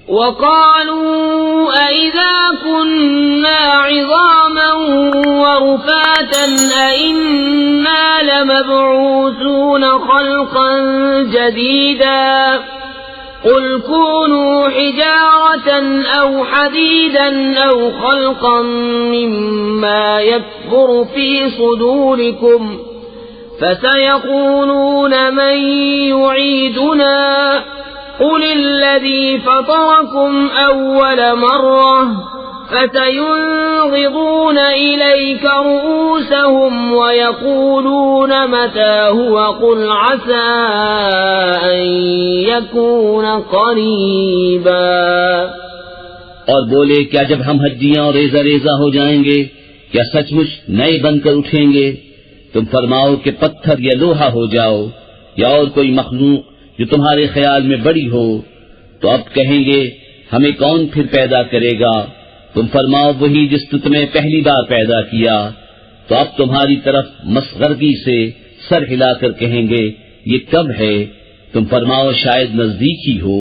وقالوا أئذا كنا عظاما ورفاتا أئنا لمبعوثون خلقا جديدا قل كونوا حجارة أو حديدا أو خلقا مما يكبر في صدوركم فسيقولون من يعيدنا قل الذي فطركم أول مرة فسينغضون إليك رؤوسهم ويقولون متى هو قل عسى أن يكون قريبا۔ اور بولے کیا جب ہم ہڈیاں اور ریزہ ریزہ ہو جائیں گے کیا سچ مچ نئے بن کر اٹھیں گے؟ تم فرماؤ کہ پتھر یا لوہا ہو جاؤ یا اور کوئی مخلوق جو تمہارے خیال میں بڑی ہو، تو اب کہیں گے ہمیں کون پھر پیدا کرے گا؟ تم فرماؤ وہی جس نے تمہیں پہلی بار پیدا کیا۔ تو اب تمہاری طرف مسخرگی سے سر ہلا کر کہیں گے یہ کب ہے؟ تم فرماؤ شاید نزدیک ہی ہو۔